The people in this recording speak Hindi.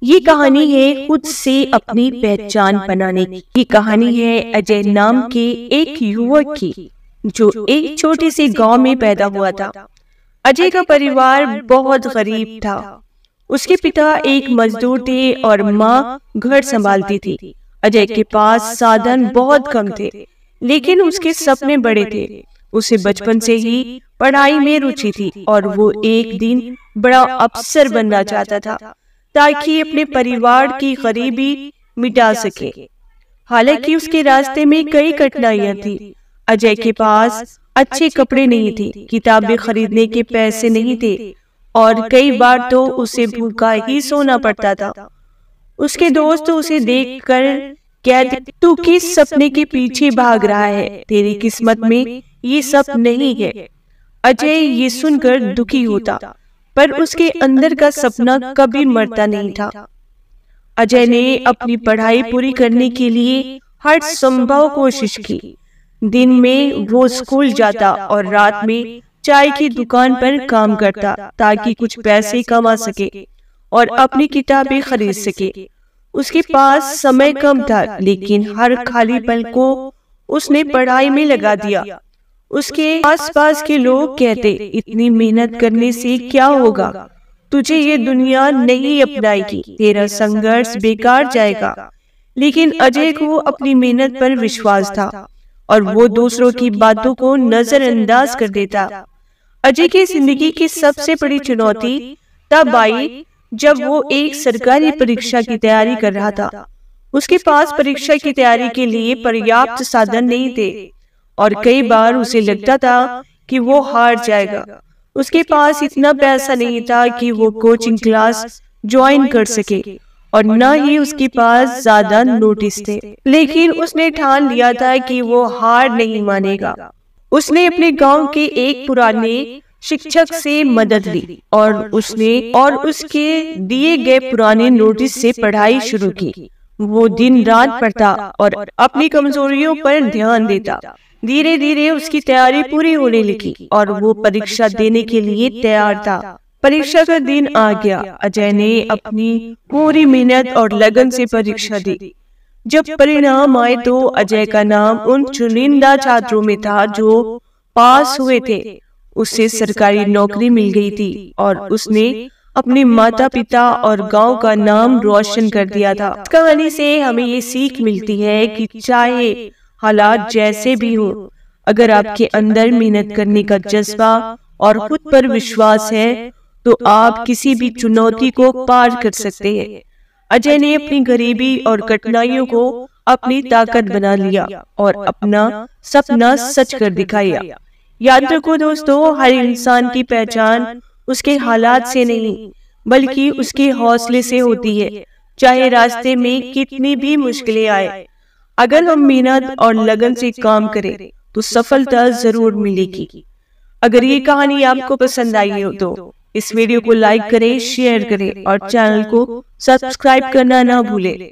ये कहानी है खुद से अपनी पहचान बनाने की। ये कहानी है अजय नाम के एक युवक की, जो एक छोटे से गांव में पैदा हुआ था। अजय का परिवार बहुत गरीब था। उसके पिता एक मजदूर थे और माँ घर संभालती थी। अजय के पास साधन बहुत कम थे, लेकिन उसके सपने बड़े थे। उसे बचपन से ही पढ़ाई में रुचि थी और वो एक दिन बड़ा अफसर बनना चाहता था, ताकि अपने परिवार की गरीबी मिटा सके। हालांकि उसके रास्ते में कई कठिनाइयां थी। अजय के पास अच्छे कपड़े नहीं थे, किताबें खरीदने के पैसे नहीं थे और कई बार तो उसे भूखा ही सोना पड़ता था। उसके दोस्त उसे देखकर कहते, तू किस सपने के पीछे भाग रहा है? तेरी किस्मत में ये सब नहीं है। अजय ये सुनकर दुखी होता, पर उसके अंदर का सपना कभी मरता नहीं था। अजय ने अपनी पढ़ाई पूरी करने के लिए हर संभव कोशिश की। दिन में वो स्कूल जाता और रात में चाय की दुकान पर काम करता, ताकि कुछ पैसे कमा सके और अपनी किताबें खरीद सके। उसके पास समय कम था, लेकिन हर खाली पल को उसने पढ़ाई में लगा दिया। उसके आसपास के लोग कहते, इतनी मेहनत करने से क्या होगा? तुझे ये दुनिया नहीं अपनाएगी, तेरा संघर्ष बेकार जाएगा। लेकिन अजय को अपनी मेहनत पर विश्वास था और वो दूसरों की बातों को नजरअंदाज कर देता। अजय की जिंदगी की सबसे बड़ी चुनौती तब आई जब वो एक सरकारी परीक्षा की तैयारी कर रहा था। उसके पास परीक्षा की तैयारी के लिए पर्याप्त साधन नहीं थे और कई बार उसे लगता था कि वो हार जाएगा। उसके पास इतना पैसा नहीं था कि वो कोचिंग क्लास ज्वाइन कर सके और न ही उसके पास ज्यादा नोटिस थे। लेकिन उसने ठान लिया था कि वो हार नहीं मानेगा। उसने अपने गांव के एक पुराने शिक्षक से मदद ली और उसके दिए गए पुराने नोटिस से पढ़ाई शुरू की। वो दिन रात पढ़ता और अपनी कमजोरियों पर ध्यान देता। धीरे धीरे उसकी तैयारी पूरी होने लगी और वो परीक्षा देने के लिए तैयार था। परीक्षा का दिन आ गया। अजय ने अपनी पूरी मेहनत और लगन से परीक्षा दी। जब परिणाम आए तो अजय का नाम उन चुनिंदा छात्रों में था जो पास हुए थे। उसे सरकारी नौकरी मिल गई थी और उसने अपने माता पिता और गांव का नाम रोशन कर दिया था। इस कहानी से हमें ये सीख मिलती है कि चाहे हालात जैसे भी हो, अगर आपके अंदर मेहनत करने का जज्बा और खुद पर विश्वास है तो आप किसी भी चुनौती को पार कर सकते हैं। अजय ने अपनी गरीबी और कठिनाइयों को अपनी ताकत बना लिया और अपना सपना सच कर दिखाया। याद रखो दोस्तों, हर इंसान की पहचान उसके हालात से नहीं, बल्कि उसके हौसले से होती है। चाहे रास्ते में कितनी भी मुश्किलें आए, अगर हम मेहनत और लगन से काम करें तो सफलता जरूर मिलेगी। अगर ये कहानी आपको पसंद आई हो तो इस वीडियो को लाइक करें, शेयर करें और चैनल को सब्सक्राइब करना ना भूलें।